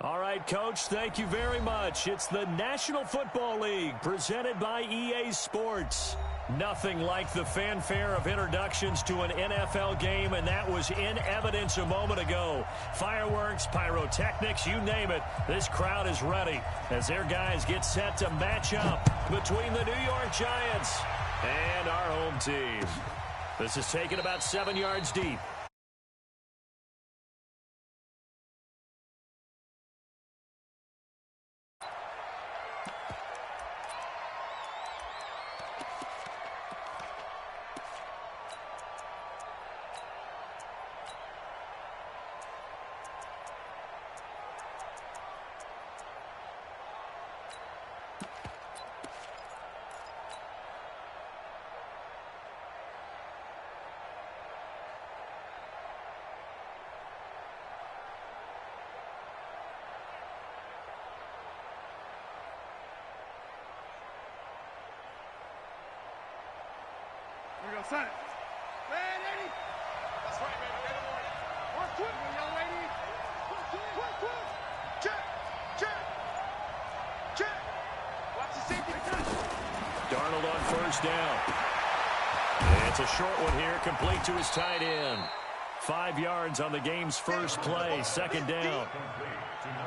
All right, Coach, thank you very much. It's the National Football League presented by EA Sports. Nothing like the fanfare of introductions to an NFL game, and that was in evidence a moment ago. Fireworks, pyrotechnics, you name it. This crowd is ready as their guys get set to match up between the New York Giants and our home team. This is taken about 7 yards deep. Son. Man, Eddie. That's right, baby. Get him on. Work quickly, young lady. Quick. Check. Watch the safety. Darnold on first down. And it's a short one here, complete to his tight end. 5 yards on the game's first play, second down.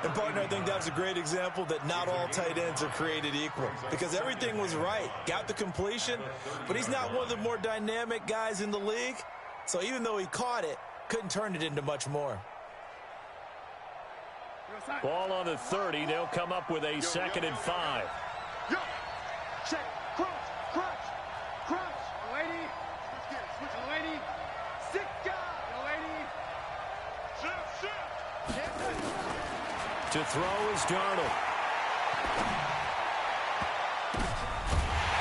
And, partner, I think that was a great example that not all tight ends are created equal because everything was right. Got the completion, but he's not one of the more dynamic guys in the league. So even though he caught it, couldn't turn it into much more. Ball on the 30. They'll come up with a 2nd and 5. Yo, check, crunch. Lady, switch, lady. Sit down, lady. Sit. To throw is Darnold.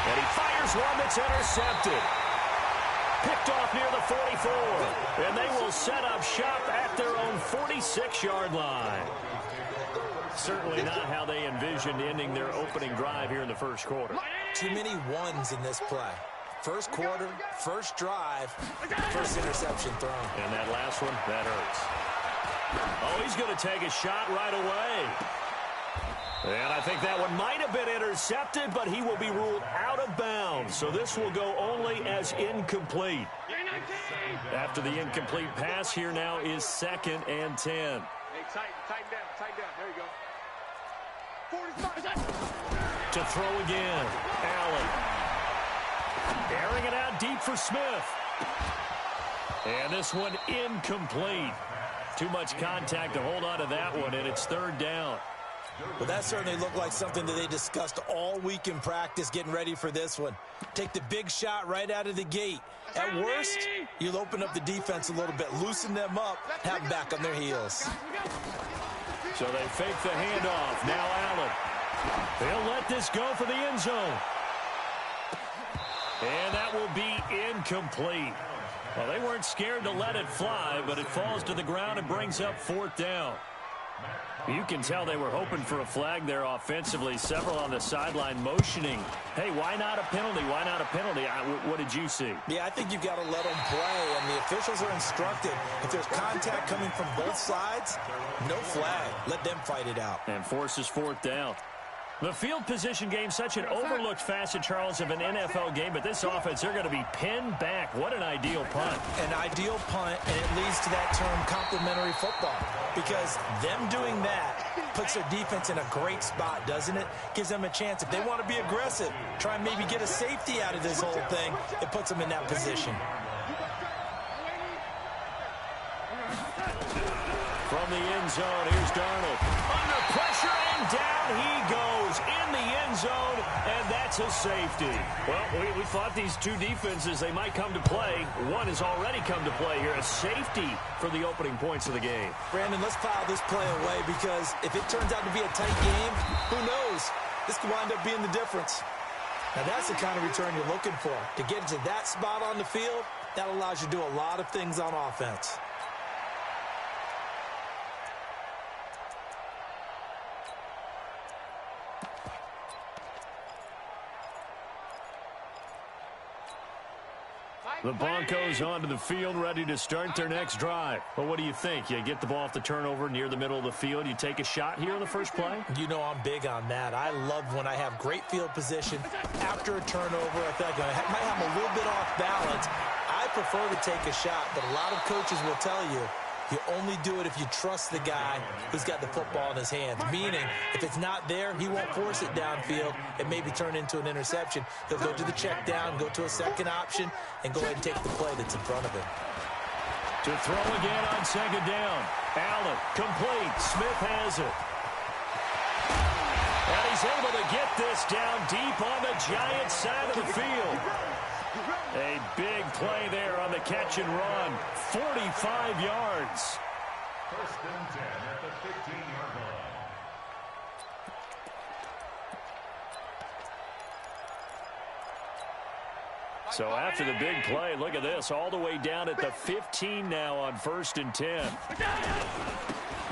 And he fires one that's intercepted. Picked off near the 44. And they will set up shop at their own 46-yard line. Certainly not how they envisioned ending their opening drive here in the first quarter. Too many ones in this play. First quarter, first drive, first interception thrown. And that last one, that hurts. Oh, he's going to take a shot right away. And I think that one might have been intercepted, but he will be ruled out of bounds. So this will go only as incomplete. After the incomplete pass, here now is 2nd and 10. Hey, tighten down. There you go. 45. To throw again, Allen. Airing it out deep for Smith. And this one incomplete. Too much contact to hold on to that one, and it's 3rd down. Well, that certainly looked like something that they discussed all week in practice getting ready for this one. Take the big shot right out of the gate. At worst, you'll open up the defense a little bit, loosen them up, have them back on their heels. So they fake the handoff. Now Allen. They'll let this go for the end zone. And that will be incomplete. Well, they weren't scared to let it fly, but it falls to the ground and brings up 4th down. You can tell they were hoping for a flag there offensively. Several on the sideline motioning. Hey, why not a penalty? Why not a penalty? What did you see? Yeah, I think you've got to let them play, and the officials are instructed. If there's contact coming from both sides, no flag. Let them fight it out. And forces 4th down. The field position game, such an overlooked facet, Charles, of an NFL game, but this offense, they're going to be pinned back. What an ideal punt. An ideal punt, and it leads to that term complementary football, because them doing that puts their defense in a great spot, doesn't it? Gives them a chance. If they want to be aggressive, try and maybe get a safety out of this whole thing, it puts them in that position. From the end zone, here's Darnold. Under pressure, and down he goes in the end zone, and that's a safety. Well, we thought these two defenses, they might come to play. One has already come to play here, a safety for the opening points of the game. Brandon, let's file this play away, because if it turns out to be a tight game, who knows? This could wind up being the difference. Now, that's the kind of return you're looking for. To get to that spot on the field, that allows you to do a lot of things on offense. The Broncos onto the field, ready to start their next drive. Well, what do you think? You get the ball off the turnover near the middle of the field. You take a shot here on the first play? You know I'm big on that. I love when I have great field position. After a turnover, I feel like I might have a little bit off balance. I prefer to take a shot, but a lot of coaches will tell you, you only do it if you trust the guy who's got the football in his hands. Meaning, if it's not there, he won't force it downfield and maybe turn into an interception. He'll go to the check down, go to a second option, and go ahead and take the play that's in front of him. To throw again on second down. Allen, complete. Smith has it. And he's able to get this down deep on the Giants' side of the field. A big play there on the catch and run. 45 yards. First and 10 at the 15-yard line. So after the big play, look at this, all the way down at the 15 now on first and 10.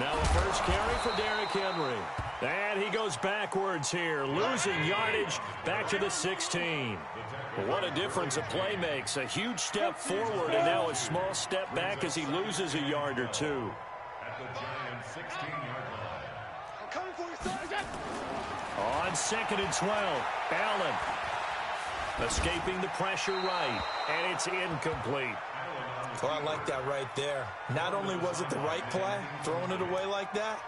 Now a first carry for Derrick Henry. And he goes backwards here, losing yardage back to the 16. What a difference a play makes. A huge step forward and now a small step back as he loses a yard or two. At the Giants' 16-yard line. I'm coming for you, son. On second and 12, Allen escaping the pressure right, and it's incomplete. Well, I like that right there. Not only was it the right play, throwing it away like that,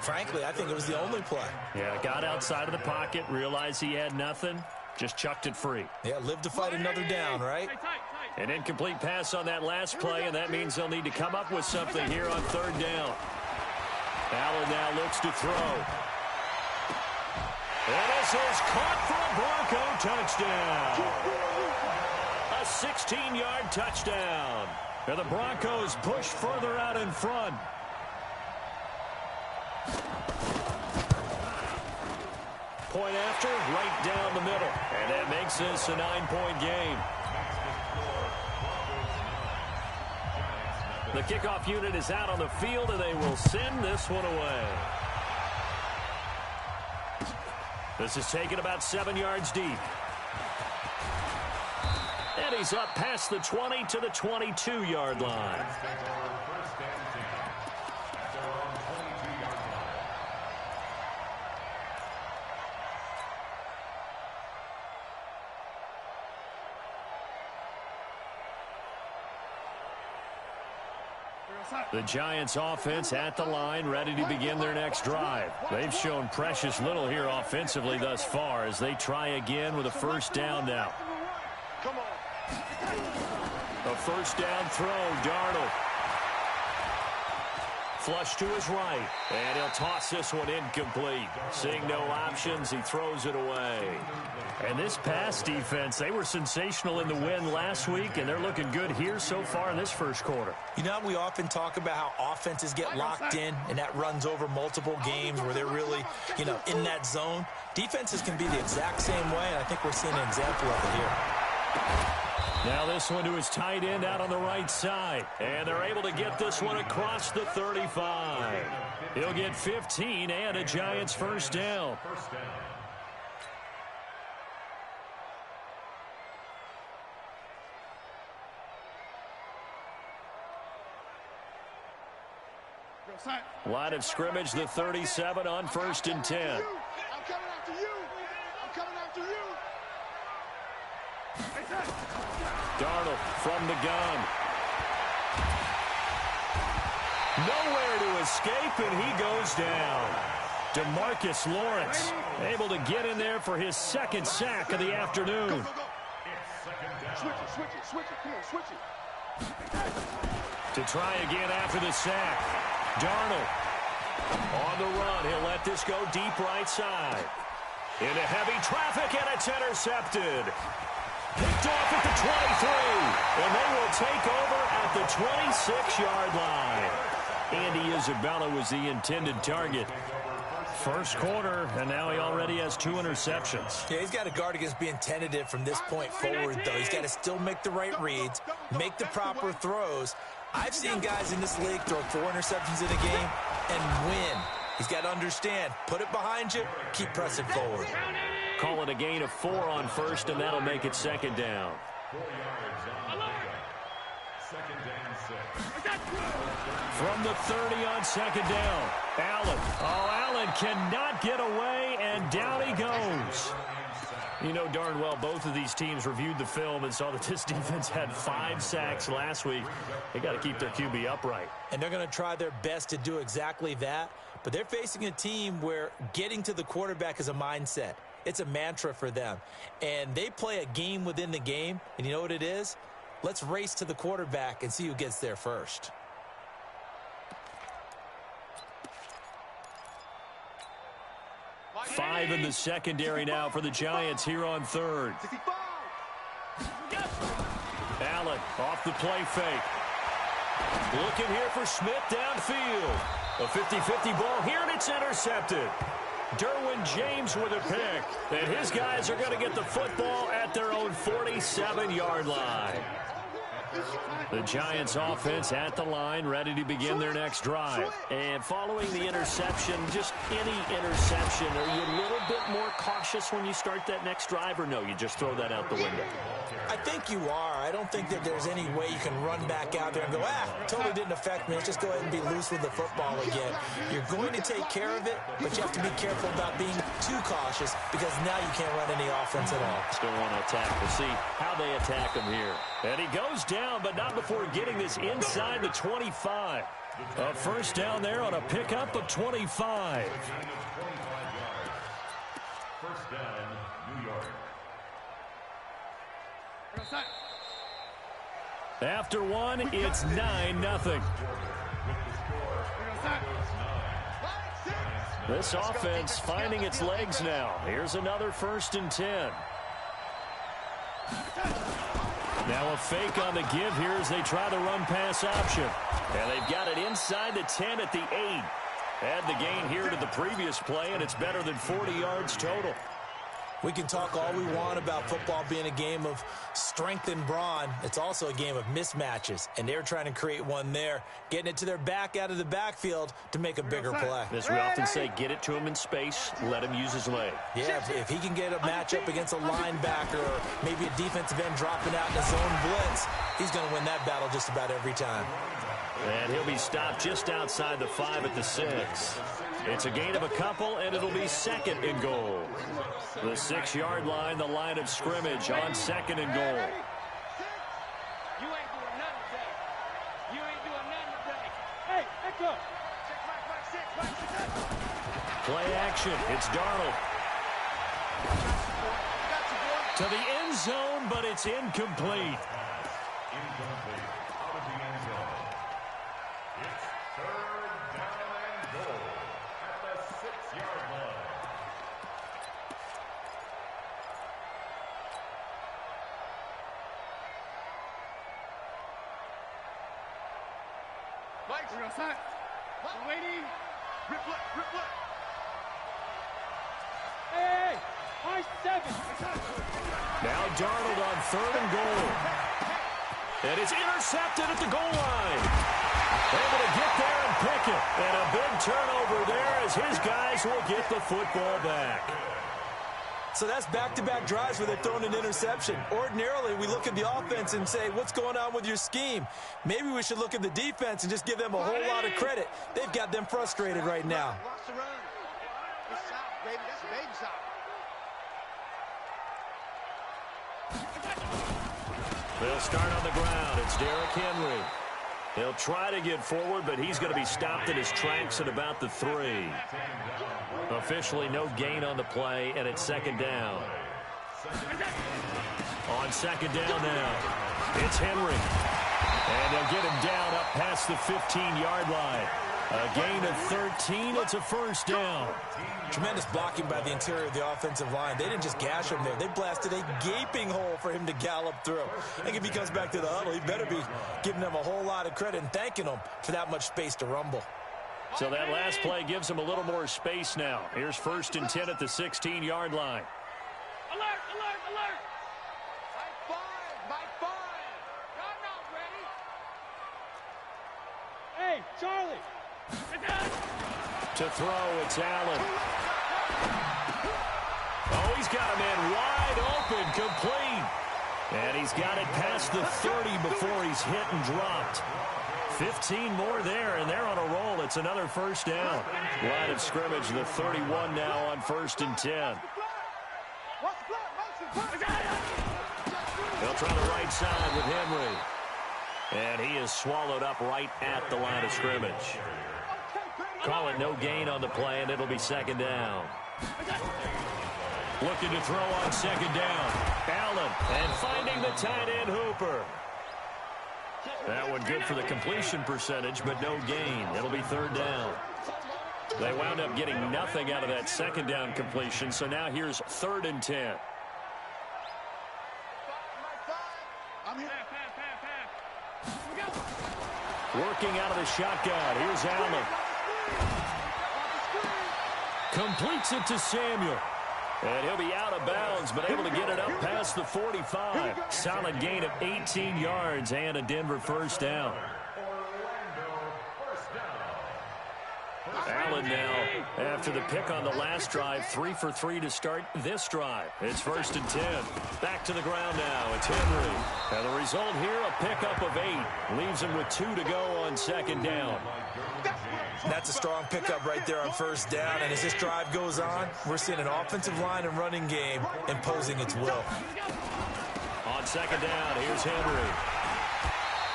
frankly, I think it was the only play. Yeah, got outside of the pocket, realized he had nothing, just chucked it free. Yeah, live to fight another down, right? An incomplete pass on that last play, and that means they'll need to come up with something here on third down. Allen now looks to throw. And this is caught for a Bronco touchdown. A 16-yard touchdown. And the Broncos push further out in front. Point after, right down the middle. And that makes this a 9-point game. The kickoff unit is out on the field, and they will send this one away. This is taken about 7 yards deep. And he's up past the 20 to the 22-yard line. The Giants offense at the line, ready to begin their next drive. They've shown precious little here offensively thus far as they try again with a first down now. A first down throw, Darnold. Flush to his right, and he'll toss this one incomplete. Seeing no options, he throws it away. And this pass defense, they were sensational in the win last week, and they're looking good here so far in this first quarter. You know, we often talk about how offenses get locked in, and that runs over multiple games where they're really, in that zone. Defenses can be the exact same way, and I think we're seeing an example of it here. Now this one to his tight end out on the right side. And they're able to get this one across the 35. He'll get 15 and a Giants first down. Line of scrimmage, the 37 on first and 10. I'm coming after you. I'm coming after you. Darnold from the gun. Nowhere to escape, and he goes down. DeMarcus Lawrence able to get in there for his second sack of the afternoon. Switch it. Come on, switch it. To try again after the sack. Darnold on the run. He'll let this go deep right side. Into heavy traffic, and it's intercepted. Picked off at the 23, and they will take over at the 26-yard line. Andy Isabella was the intended target. First quarter, and now he already has 2 interceptions. Yeah, he's got to guard against being tentative from this point forward, though. He's got to still make the right reads, make the proper throws. I've seen guys in this league throw 4 interceptions in a game and win. He's got to understand, put it behind you, keep pressing forward. Call it a gain of 4 on first, and that'll make it second down. 4 yards on the pickup. Second and 6. From the 30 on second down. Allen. Oh, Allen cannot get away, and down he goes. You know darn well both of these teams reviewed the film and saw that this defense had 5 sacks last week. They got to keep their QB upright. And they're going to try their best to do exactly that. But they're facing a team where getting to the quarterback is a mindset. It's a mantra for them. And they play a game within the game. And you know what it is? Let's race to the quarterback and see who gets there first. Five in the secondary now for the Giants here on third. Allen off the play fake. Looking here for Smith downfield. A 50-50 ball here, and it's intercepted. Derwin James with a pick. And his guys are going to get the football at their own 47-yard line. The Giants offense at the line, ready to begin their next drive. And following the interception, just any interception, are you a little bit more cautious when you start that next drive, or no, you just throw that out the window? I think you are. I don't think that there's any way you can run back out there and go, totally didn't affect me. Let's just go ahead and be loose with the football again. You're going to take care of it, but you have to be careful about being too cautious because now you can't run any offense at all. Still want to attack. We'll see how they attack him here. And he goes down, but not before getting this inside the 25. A first down there on a pickup of 25. First down, New York. After one, it's 9-0. This offense finding its legs now. Here's another 1st and 10. Now a fake on the give here as they try the run-pass option. And they've got it inside the 10 at the 8. Add the gain here to the previous play, and it's better than 40 yards total. We can talk all we want about football being a game of strength and brawn. It's also a game of mismatches, and they're trying to create one there, getting it to their back out of the backfield to make a bigger play. As we often say, get it to him in space, let him use his leg. Yeah, if he can get a matchup against a linebacker or maybe a defensive end dropping out in a zone blitz, he's going to win that battle just about every time. And he'll be stopped just outside the 5 at the 6. It's a gain of a couple, and it'll be 2nd and goal. The 6-yard line, the line of scrimmage on 2nd and goal. You ain't doing nothing today. You ain't doing nothing today. Hey, echo. Play action. It's Darnold. To the end zone, but it's incomplete. Incomplete. Out of the end zone. It's 3rd down and goal at the 6-yard line. Mike, we're outside. Waiting. Rip left. Hey, high 7. Now Darnold on 3rd and goal. And it's intercepted at the goal line. Able to get there and pick it. And a big turnover there as his guys will get the football back. So that's back-to-back drives where they're throwing an interception. Ordinarily, we look at the offense and say, what's going on with your scheme? Maybe we should look at the defense and just give them a whole lot of credit. They've got them frustrated right now. Watch the run. It's out, baby. That's baby out. They'll start on the ground. It's Derrick Henry. He'll try to get forward, but he's going to be stopped in his tracks at about the 3. Officially no gain on the play, and it's 2nd down. On 2nd down now, it's Henry. And they'll get him down up past the 15-yard line. A gain of 13. It's a 1st down. Tremendous blocking by the interior of the offensive line. They didn't just gash him there. They blasted a gaping hole for him to gallop through. I think if he comes back to the huddle, he better be giving them a whole lot of credit and thanking them for that much space to rumble. So that last play gives them a little more space now. Here's 1st and 10 at the 16-yard line. Alert! By 5! Y'all not ready? Hey, Charlie! To throw, it's Allen. Oh, he's got a man wide open, complete. And he's got it past the 30 before he's hit and dropped. 15 more there, and they're on a roll. It's another first down. Line of scrimmage, the 31 now on 1st and 10. They'll try the right side with Henry. And he is swallowed up right at the line of scrimmage. Call it no gain on the play, and it'll be 2nd down. Looking to throw on 2nd down. Allen, and finding the tight end Hooper. That one good for the completion percentage, but no gain. It'll be 3rd down. They wound up getting nothing out of that 2nd down completion, so now here's 3rd and 10. Working out of the shotgun. Here's Allen. Completes it to Samuel. And he'll be out of bounds, but able to get it up past the 45. Solid gain of 18 yards and a Denver first down. Allen now, after the pick on the last drive, 3 for 3 to start this drive. It's 1st and 10. Back to the ground now. It's Henry. And the result here, a pickup of 8. Leaves him with 2 to go on 2nd down. That's a strong pickup right there on 1st down. And as this drive goes on, we're seeing an offensive line and running game imposing its will. On 2nd down, here's Henry.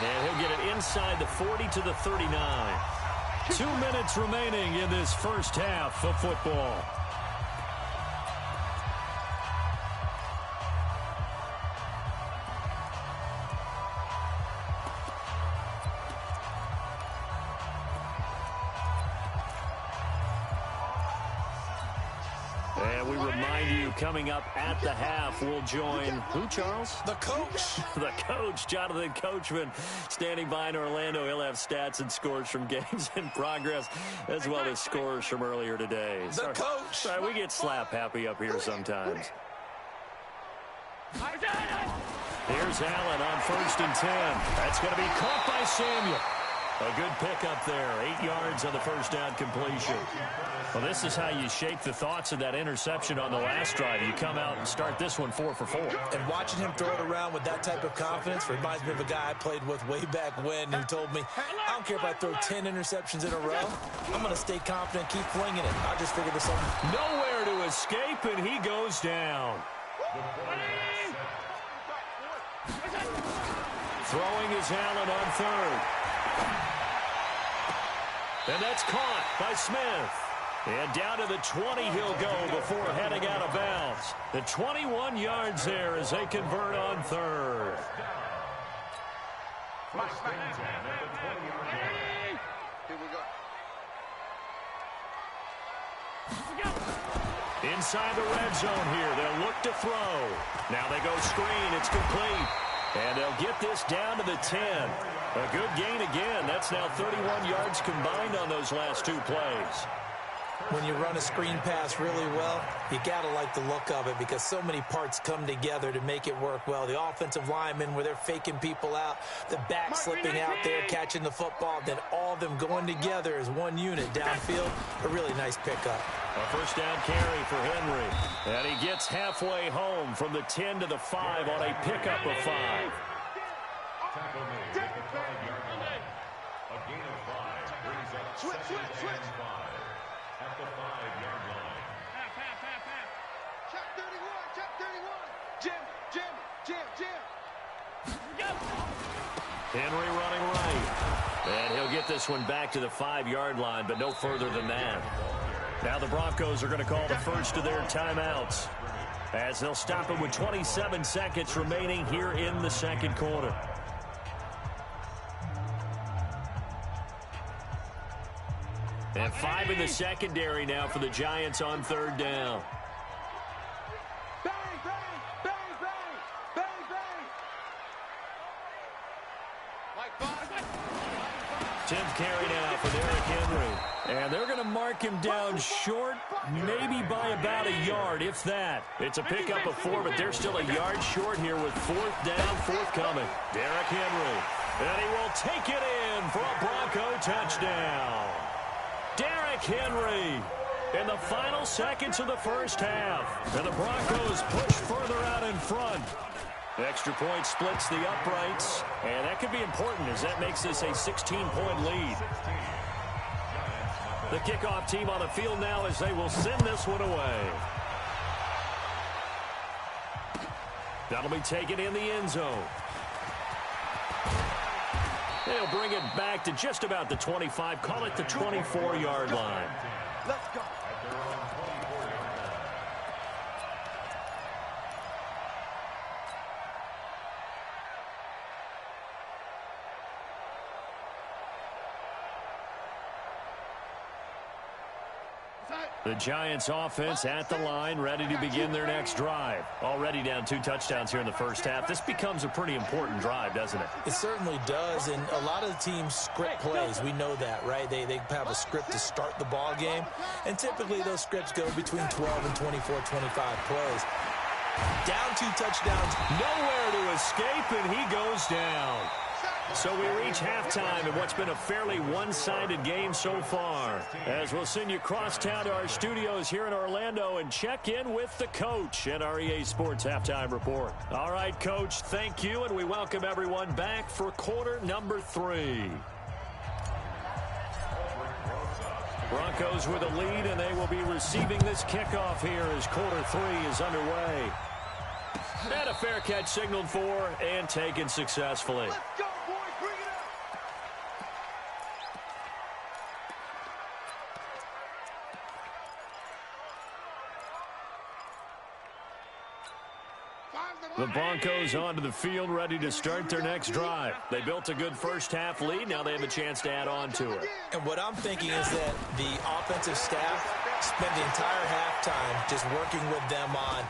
And he'll get it inside the 40 to the 39. 2 minutes remaining in this first half of football. And we remind you, coming up at the half, we'll join who, Charles? The coach. The coach, Jonathan Coachman, standing by in Orlando. He'll have stats and scores from games in progress, as well as scores from earlier today. The coach. Sorry, we get slap happy up here sometimes. Here's Allen on 1st and 10. That's going to be caught by Samuel. A good pickup there. 8 yards on the first down completion. Well, this is how you shake the thoughts of that interception on the last drive. You come out and start this one 4 for 4. And watching him throw it around with that type of confidence reminds me of a guy I played with way back when who told me, I don't care if I throw 10 interceptions in a row. I'm going to stay confident, keep flinging it. I just figured this out. Nowhere to escape, and he goes down. Throwing is Allen on 3rd. And that's caught by Smith. And down to the 20 he'll go before heading out of bounds. The 21 yards there as they convert on 3rd. Inside the red zone here. They'll look to throw. Now they go screen. It's complete. And they'll get this down to the 10. A good gain again. That's now 31 yards combined on those last 2 plays. When you run a screen pass really well, you got to like the look of it because so many parts come together to make it work well. The offensive linemen where they're faking people out, the back slipping out there, catching the football, then all of them going together as one unit downfield. A really nice pickup. A first down carry for Henry. And he gets halfway home from the 10 to the 5 on a pickup of 5. Switch. At the 5-yard line. Check 31. Jim. Henry running right. And he'll get this one back to the 5-yard line, but no further than that. Now the Broncos are going to call the first of their timeouts, as they'll stop him with 27 seconds remaining here in the second quarter. And 5 in the secondary now for the Giants on 3rd down. Bang! 10th carry now for Derrick Henry. And they're going to mark him down short, maybe by about a yard, if that. It's a pickup of 4, but they're still a yard short here with 4th down, forthcoming. Derrick Henry. And he will take it in for a Bronco touchdown. Derrick Henry in the final seconds of the first half. And the Broncos push further out in front. Extra point splits the uprights, and that could be important as that makes this a 16-point lead. The kickoff team on the field now as they will send this one away. That'll be taken in the end zone. They'll bring it back to just about the 25, call it the 24-yard line. Let's go. The Giants offense at the line, ready to begin their next drive. Already down 2 touchdowns here in the first half. This becomes a pretty important drive, doesn't it? It certainly does, and a lot of the teams script plays. We know that, right? They have a script to start the ball game, and typically those scripts go between 12 and 24, 25 plays. Down 2 touchdowns. Nowhere to escape, and he goes down. So we reach halftime in what's been a fairly one-sided game so far. As we'll send you crosstown to our studios here in Orlando and check in with the coach at our EA Sports Halftime Report. All right, Coach, thank you, and we welcome everyone back for quarter number 3. Broncos with a lead, and they will be receiving this kickoff here as quarter 3 is underway. And a fair catch signaled for and taken successfully. Let's go, boys. Bring it up. The Broncos onto the field, ready to start their next drive. They built a good first-half lead. Now they have a chance to add on to it. And what I'm thinking is that the offensive staff spent the entire halftime just working with them on,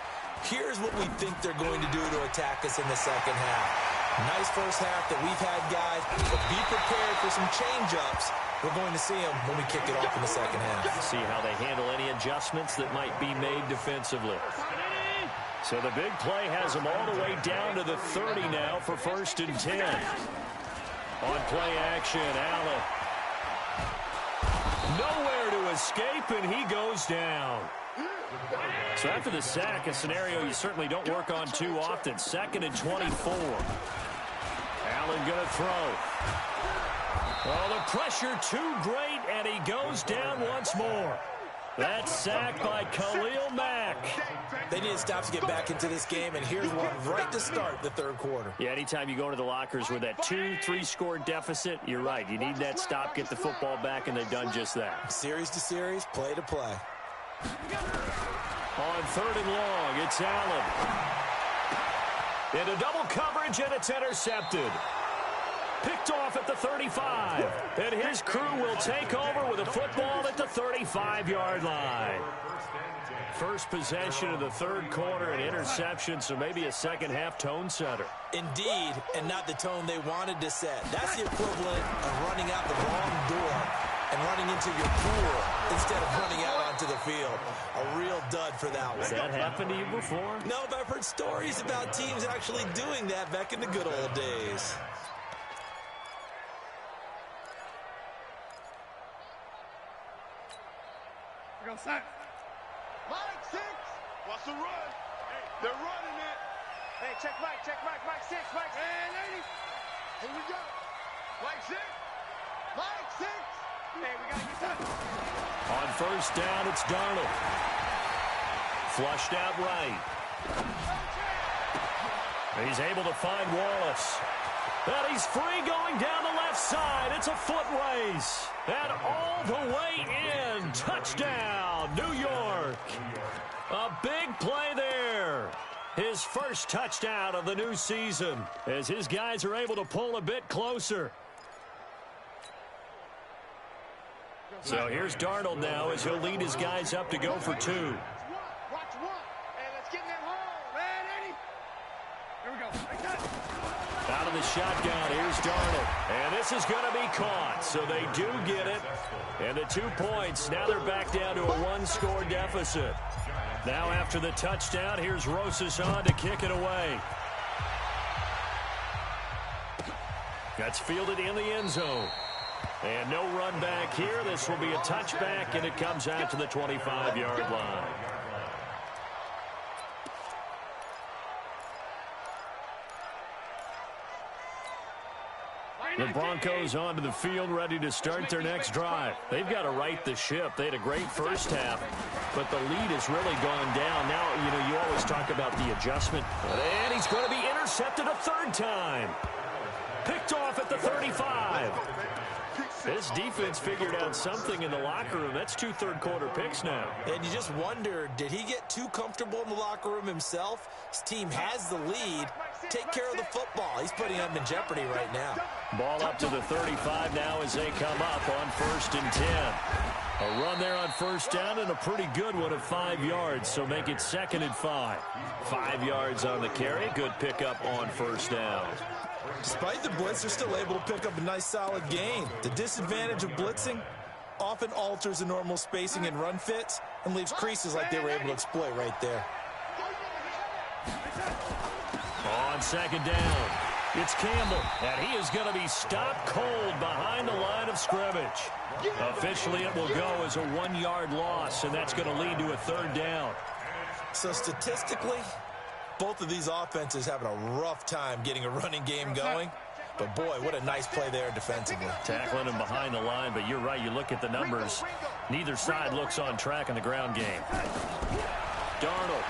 here's what we think they're going to do to attack us in the second half. Nice first half that we've had, guys, but be prepared for some change-ups. We're going to see them when we kick it off in the second half. See how they handle any adjustments that might be made defensively. So the big play has them all the way down to the 30 now for 1st and 10. On play action, Allen. Nowhere to escape, and he goes down. So after the sack, a scenario you certainly don't work on too often. 2nd and 24. Allen going to throw. Oh, the pressure too great, and he goes down once more. That's sacked by Khalil Mack. They need to stop to get back into this game, and here's one right to start the third quarter. Yeah, anytime you go into the lockers with that 2-3 score deficit, you're right. You need that stop, get the football back, and they've done just that. Series to series, play to play. On 3rd and long, it's Allen. Into double coverage, and it's intercepted. Picked off at the 35. And his crew will take over with a football at the 35-yard line. First possession of the third quarter, an interception, so maybe a second-half tone setter. Indeed, and not the tone they wanted to set. That's the equivalent of running out the wrong door and running into your pool instead of running out onto the field. A real dud for that one. Has that happened to you before? No, but I've heard stories about teams actually doing that back in the good old days. Go, Sack. Mike 6. What's the run? Hey, they're running it. Hey, check Mike, Mike 6, Mike. Hey, ladies. Here we go. Mike 6. Mike 6. Hey, we got to get that. On 1st down, it's Darnold. Flushed out right. He's able to find Wallace. And he's free going down the left side. It's a foot race. And all the way in. Touchdown, New York. A big play there. His first touchdown of the new season as his guys are able to pull a bit closer. So here's Darnold now as he'll lead his guys up to go for 2. Watch one. Hey, let's get in that hole, man, Eddie. Here we go. Out of the shotgun, here's Darnold. And this is going to be caught, so they do get it. And the 2 points, now they're back down to a 1-score deficit. Now after the touchdown, here's Rosas on to kick it away. That's fielded in the end zone. And no run back here. This will be a touchback, and it comes out to the 25-yard line. The Broncos onto the field, ready to start their next drive. They've got to right the ship. They had a great first half, but the lead has really gone down. Now, you always talk about the adjustment. And he's going to be intercepted a third time. Picked off at the 35. This defense figured out something in the locker room. That's 2 third-quarter picks now. And you just wonder, did he get too comfortable in the locker room himself? His team has the lead. Take care of the football. He's putting them in jeopardy right now. Ball up to the 35 now as they come up on 1st and 10. A run there on first down and a pretty good one of 5 yards, so make it 2nd and 5. 5 yards on the carry. Good pickup on first down. Despite the blitz, they're still able to pick up a nice solid gain. The disadvantage of blitzing often alters the normal spacing and run fits and leaves creases like they were able to exploit right there. On 2nd down, it's Campbell, and he is going to be stopped cold behind the line of scrimmage. Officially, it will go as a 1-yard loss, and that's going to lead to a 3rd down. So statistically, both of these offenses having a rough time getting a running game going. But, boy, what a nice play there defensively. Tackling him behind the line, but you're right. You look at the numbers. Neither side looks on track in the ground game. Darnold.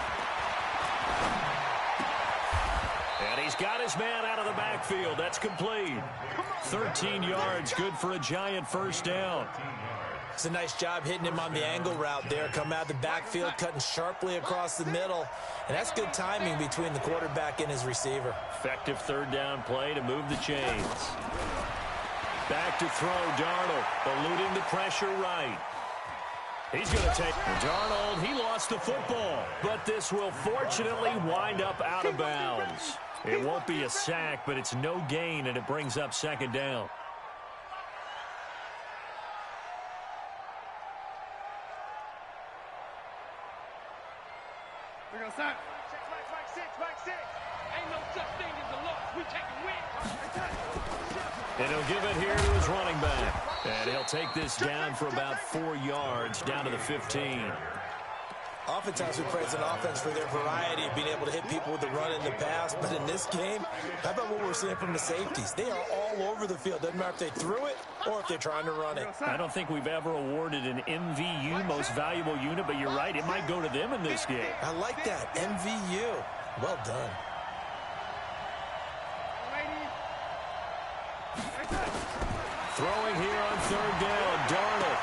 And he's got his man out of the backfield. That's complete. 13 yards, good for a giant first down. It's a nice job hitting him on the angle route there. Come out of the backfield, cutting sharply across the middle. And that's good timing between the quarterback and his receiver. Effective 3rd down play to move the chains. Back to throw, Darnold, eluding the pressure right. He's going to take Darnold. He lost the football, but this will fortunately wind up out of bounds. It won't be a sack, but it's no gain, and it brings up 2nd down. We're going to sack. Mike 6. Ain't no such thing as a loss. We taking wins. And he'll give it here to his running back. And he'll take this down for about 4 yards, down to the 15. Oftentimes we praise an offense for their variety of being able to hit people with the run in the pass. But in this game, how about what we're seeing from the safeties? They are all over the field. Doesn't matter if they threw it or if they're trying to run it. I don't think we've ever awarded an MVU, most valuable unit, but you're right. It might go to them in this game. I like that. MVU. Well done. Throwing here on 3rd down, Darnold.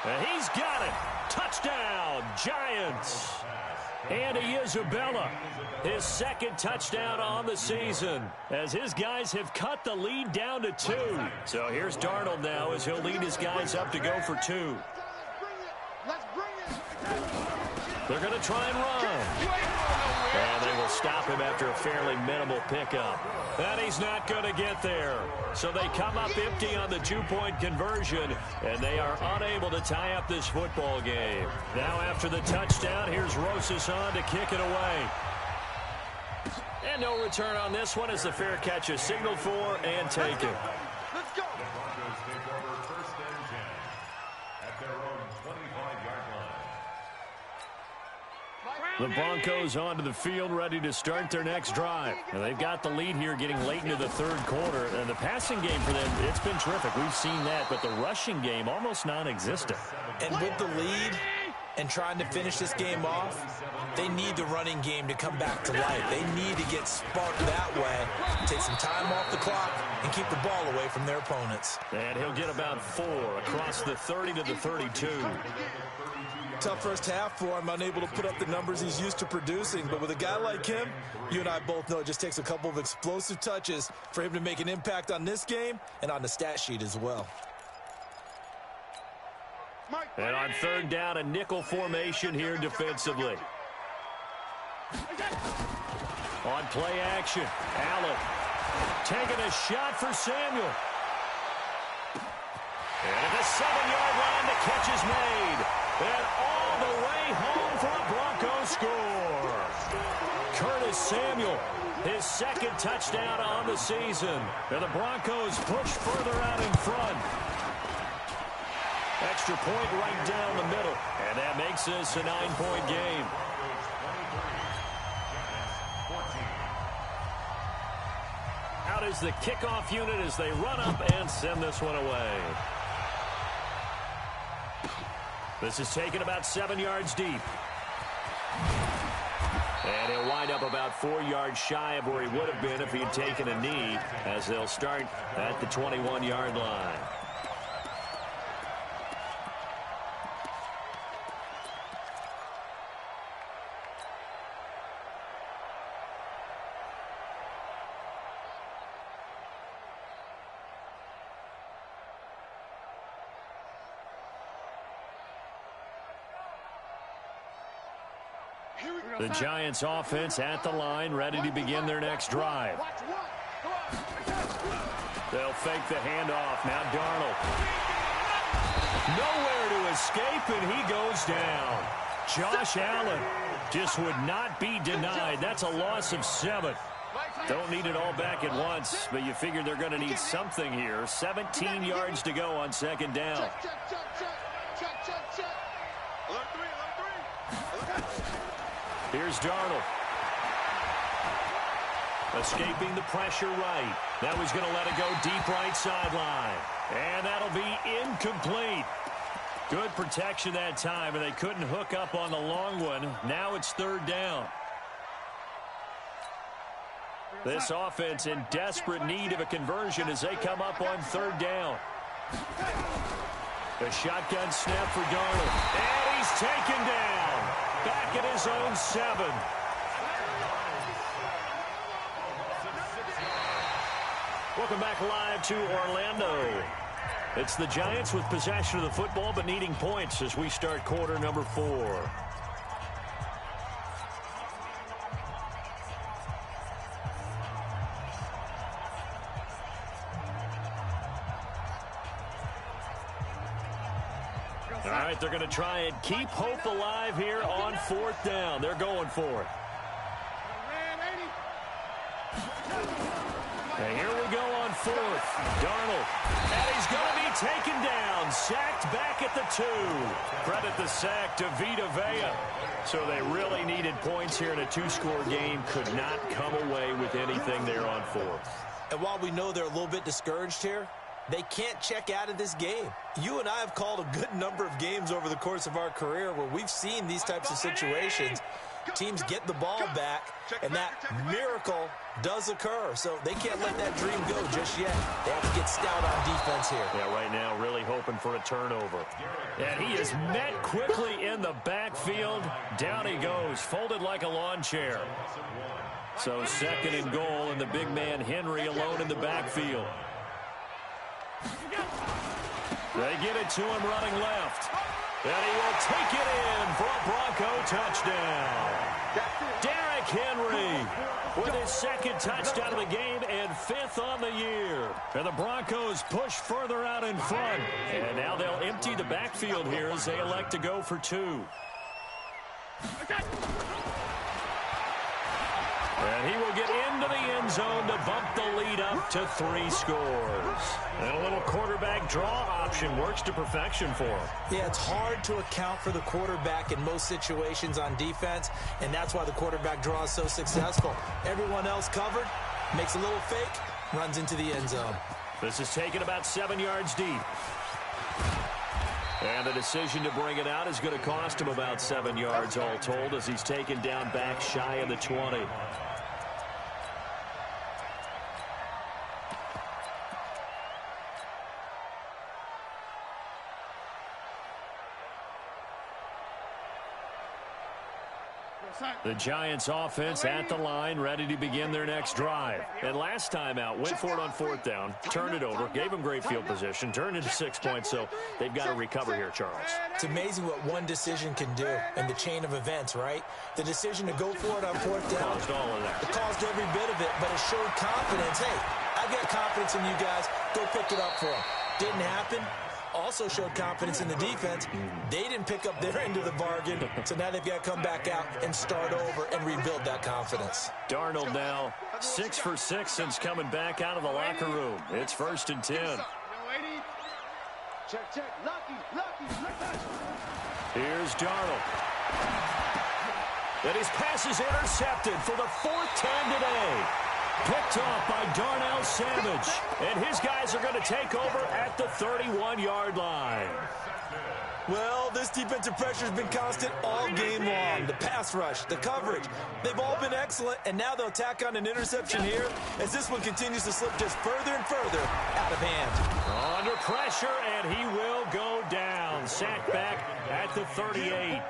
And he's got it. Touchdown, Giants. Andy Isabella, his 2nd touchdown on the season, as his guys have cut the lead down to 2. So here's Darnold now as he'll lead his guys up to go for 2. They're going to try and run. And they will stop him after a fairly minimal pickup. And he's not going to get there. So they come up empty on the 2-point conversion, and they are unable to tie up this football game. Now after the touchdown, here's Rosas on to kick it away. And no return on this one as the fair catch is signaled for and taken. Let's go. The Broncos take over 1st and 10 at their own 25-yard line. The Broncos onto the field, ready to start their next drive. And they've got the lead here getting late into the 3rd quarter. And the passing game for them, it's been terrific. We've seen that, but the rushing game almost non-existent. And with the lead and trying to finish this game off, they need the running game to come back to life. They need to get sparked that way, take some time off the clock, and keep the ball away from their opponents. And he'll get about 4 across the 30 to the 32. Tough first half for him, unable to put up the numbers he's used to producing. But with a guy like him, you and I both know it just takes a couple of explosive touches for him to make an impact on this game and on the stat sheet as well. And on 3rd down, a nickel formation here defensively. On play action, Allen taking a shot for Samuel. And at the 7-yard line, the catch is made. And all the way home for a Broncos score. Curtis Samuel, his 2nd touchdown on the season. And the Broncos push further out in front. Extra point right down the middle. And that makes this a 9-point game. Out is Here's the kickoff unit as they run up and send this one away. This is taken about 7 yards deep. And he'll wind up about 4 yards shy of where he would have been if he had taken a knee, as they'll start at the 21-yard line. The Giants offense at the line, ready to begin their next drive. They'll fake the handoff. Now Darnold. Nowhere to escape, and he goes down. Josh Allen just would not be denied. That's a loss of 7. Don't need it all back at once, but you figure they're going to need something here. 17 yards to go on second down. Here's Darnold. Escaping the pressure right. That was going to let it go deep right sideline. And that'll be incomplete. Good protection that time, and they couldn't hook up on the long one. Now it's third down. This offense in desperate need of a conversion as they come up on third down. The shotgun snap for Darnold. And he's taken down. Back at his own 7. Welcome back live to Orlando. It's the Giants with possession of the football but needing points as we start quarter number 4. All right, they're going to try and keep hope alive here on fourth down. They're going for it. And here we go on fourth. Darnold. And he's going to be taken down. Sacked back at the 2. Credit the sack to Vita Vea. So they really needed points here in a 2-score game. Could not come away with anything there on fourth. And while we know they're a little bit discouraged here, they can't check out of this game. You and I have called a good number of games over the course of our career where we've seen these types of situations. Teams get the ball back, and that miracle does occur. So they can't let that dream go just yet. They have to get stout on defense here. Yeah, right now really hoping for a turnover. And he is met quickly in the backfield. Down he goes, folded like a lawn chair. So second and goal, and the big man Henry alone in the backfield. They get it to him running left. And he will take it in for a Bronco touchdown. Derrick Henry with his second touchdown of the game and 5th on the year. And the Broncos push further out in front. And now they'll empty the backfield here as they elect to go for 2. And he will get into the end zone to bump the lead up to 3 scores. And a little quarterback draw option works to perfection for him. Yeah, it's hard to account for the quarterback in most situations on defense, and that's why the quarterback draw is so successful. Everyone else covered, makes a little fake, runs into the end zone. This is taken about 7 yards deep. And the decision to bring it out is going to cost him about 7 yards all told as he's taken down back shy of the 20. The Giants offense at the line, ready to begin their next drive. And last time out, went for it on fourth down, turned it over, gave them great field position, turned into 6 points, so they've got to recover here, Charles. It's amazing what one decision can do in the chain of events, right? The decision to go for it on fourth down. Caused all of that. It caused every bit of it, but it showed confidence. Hey, I've got confidence in you guys. Go pick it up for them. Didn't happen. Also showed confidence in the defense. They didn't pick up their end of the bargain, so now they've got to come back out and start over and rebuild that confidence. Darnold now 6 for 6 since coming back out of the locker room. It's 1st and 10. Here's Darnold. And his pass is intercepted for the 4th time today. Picked off by Darnell Savage. And his guys are going to take over at the 31-yard line. Well, this defensive pressure has been constant all game long. The pass rush, the coverage, they've all been excellent, and now they'll tack on an interception here as this one continues to slip just further and further out of hand. Under pressure, and he will go down. Sack back at the 38.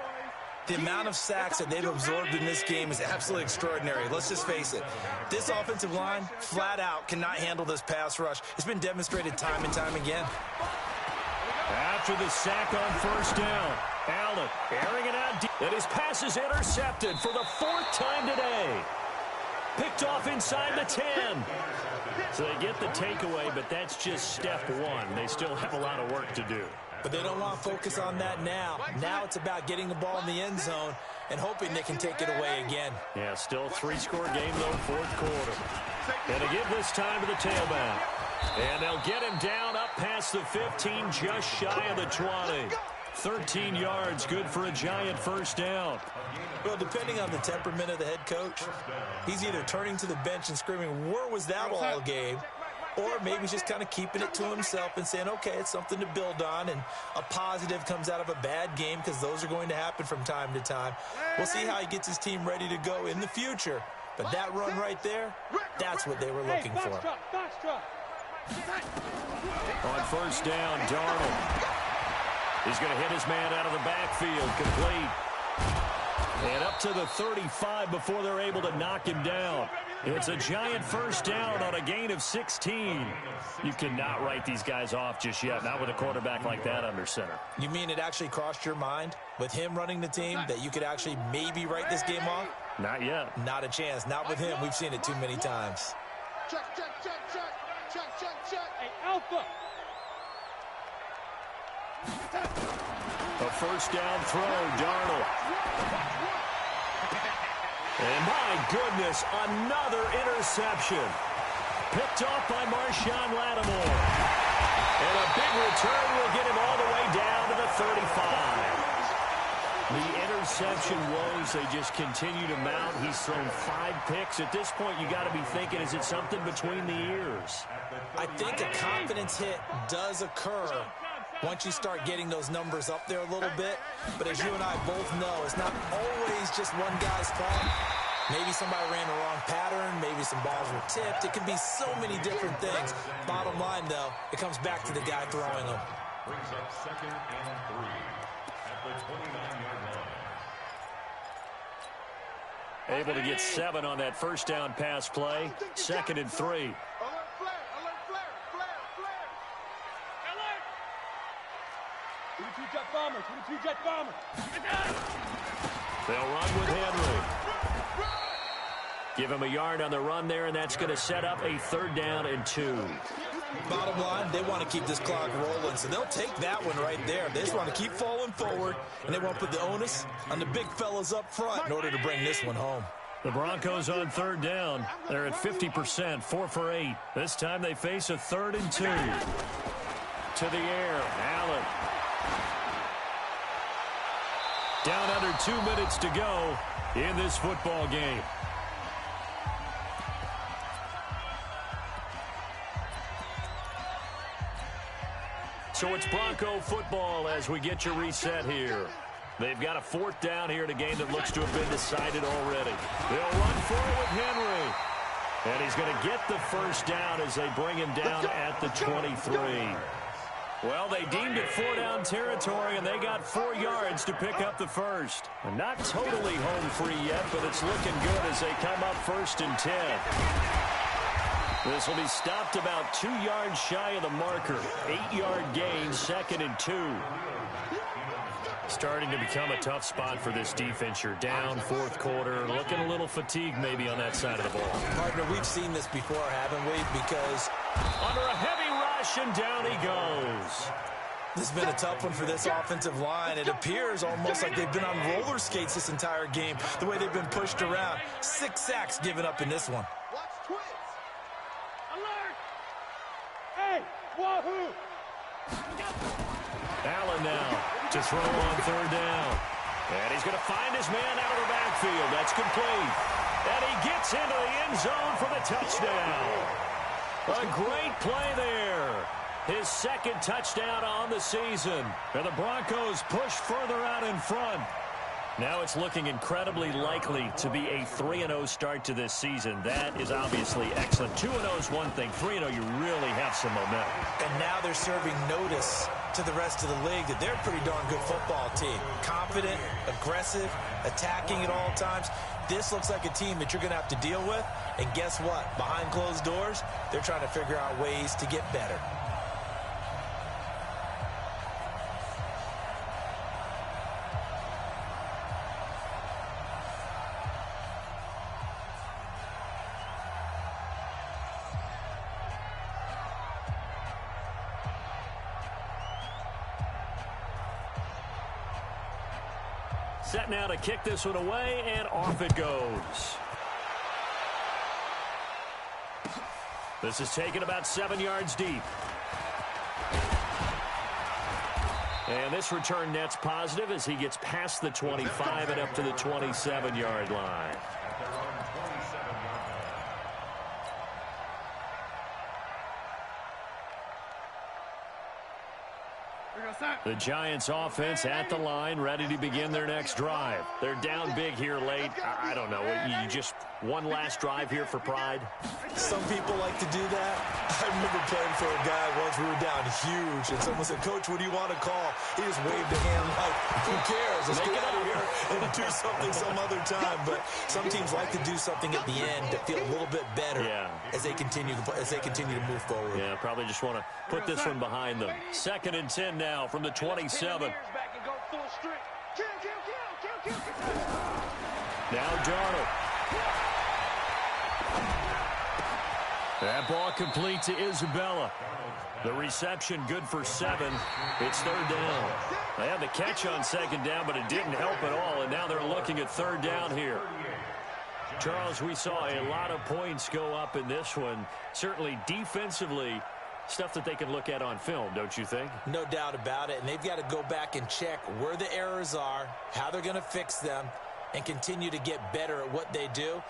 The amount of sacks that they've absorbed in this game is absolutely extraordinary. Let's just face it. This offensive line, flat out, cannot handle this pass rush. It's been demonstrated time and time again. After the sack on first down, Allen airing it out deep. And his pass is intercepted for the 4th time today. Picked off inside the 10. So they get the takeaway, but that's just step one. They still have a lot of work to do. But they don't want to focus on that now. Now it's about getting the ball in the end zone and hoping they can take it away again. Yeah, still a 3-score game, though, 4th quarter. And to give this time to the tailback. And they'll get him down up past the 15, just shy of the 20. 13 yards, good for a Giant first down. Well, depending on the temperament of the head coach, he's either turning to the bench and screaming, where was that all game? Or maybe he's just kind of keeping it to himself and saying, okay, it's something to build on, and a positive comes out of a bad game because those are going to happen from time to time. We'll see how he gets his team ready to go in the future. But that run right there, that's what they were looking for. On first down, Darnold. He's going to hit his man out of the backfield, complete. And up to the 35 before they're able to knock him down. It's a Giant first down on a gain of 16. You cannot write these guys off just yet, not with a quarterback like that under center. You mean it actually crossed your mind with him running the team that you could actually maybe write this game off? Not yet. Not a chance. Not with him. We've seen it too many times. Check, check, check, check. Check, check, check. Hey, Alpha. A first down throw, Darnold. And my goodness, another interception. Picked off by Marshawn Lattimore. And a big return will get him all the way down to the 35. The interception woes, they just continue to mount. He's thrown 5 picks. At this point, you got to be thinking, is it something between the ears? I think a confidence hit does occur once you start getting those numbers up there a little bit. But as you and I both know, it's not always just one guy's fault. Maybe somebody ran the wrong pattern. Maybe some balls were tipped. It can be so many different things. Bottom line, though, it comes back to the guy throwing them. Brings up 2nd and 3 at the 29-yard line. Able to get 7 on that first down pass play. 2nd and 3. Alert flare, alert flare, flare, flare. Alert. 22 jet bomber, 22 jet bomber. They'll run with Henry. Give him a yard on the run there, and that's going to set up a 3rd down and 2. Bottom line, they want to keep this clock rolling, so they'll take that one right there. They just want to keep falling forward, and they want to put the onus on the big fellas up front in order to bring this one home. The Broncos on 3rd down. They're at 50%, 4 for 8. This time they face a 3rd and 2. To the air, Allen. Down under 2 minutes to go in this football game. So it's Bronco football as we get you reset here. They've got a 4th down here in a game that looks to have been decided already. They'll run for it with Henry. And he's going to get the first down as they bring him down at the 23. Well, they deemed it 4-down territory, and they got 4 yards to pick up the first. Not totally home free yet, but it's looking good as they come up 1st and 10. This will be stopped about 2 yards shy of the marker. 8-yard gain, 2nd and 2. Starting to become a tough spot for this defense. You're down 4th quarter, looking a little fatigued maybe on that side of the ball. Partner, we've seen this before, haven't we? Because under a heavy rush, and down he goes. this has been a tough one for this offensive line. It appears almost like they've been on roller skates this entire game, the way they've been pushed around. 6 sacks given up in this one. Watch twins. Alert. Hey, wahoo. Allen now to throw on 3rd down. And he's going to find his man out of the backfield. That's complete. And he gets into the end zone for the touchdown. A great play there. His second touchdown on the season. And the Broncos push further out in front. Now it's looking incredibly likely to be a 3-0 start to this season. That is obviously excellent. 2-0 is one thing. 3-0, you really have some momentum. And now they're serving notice to the rest of the league that they're a pretty darn good football team. Confident, aggressive, attacking at all times. This looks like a team that you're going to have to deal with. And guess what? Behind closed doors, they're trying to figure out ways to get better. Set now to kick this one away, and off it goes. This is taken about 7 yards deep. And this return net's positive as he gets past the 25 and up to the 27-yard line. The Giants offense at the line, ready to begin their next drive. They're down big here late. I don't know. You just one last drive here for pride? Some people like to do that. I remember playing for a guy once. We were down huge, and someone said, "Coach, what do you want to call?" He just waved a hand like, "Who cares? Let's get out of here and do something some other time." But some teams like to do something at the end to feel a little bit better as they continue to move forward. Yeah, probably just want to put this one behind them. 2nd and 10 now from the 27. Now Darnold. That ball complete to Isabella. The reception good for 7. It's 3rd down. They had the catch on 2nd down, but it didn't help at all, and now they're looking at 3rd down here. Charles, we saw a lot of points go up in this one. Certainly defensively, stuff that they can look at on film, don't you think? No doubt about it, and they've got to go back and check where the errors are, how they're going to fix them, and continue to get better at what they do.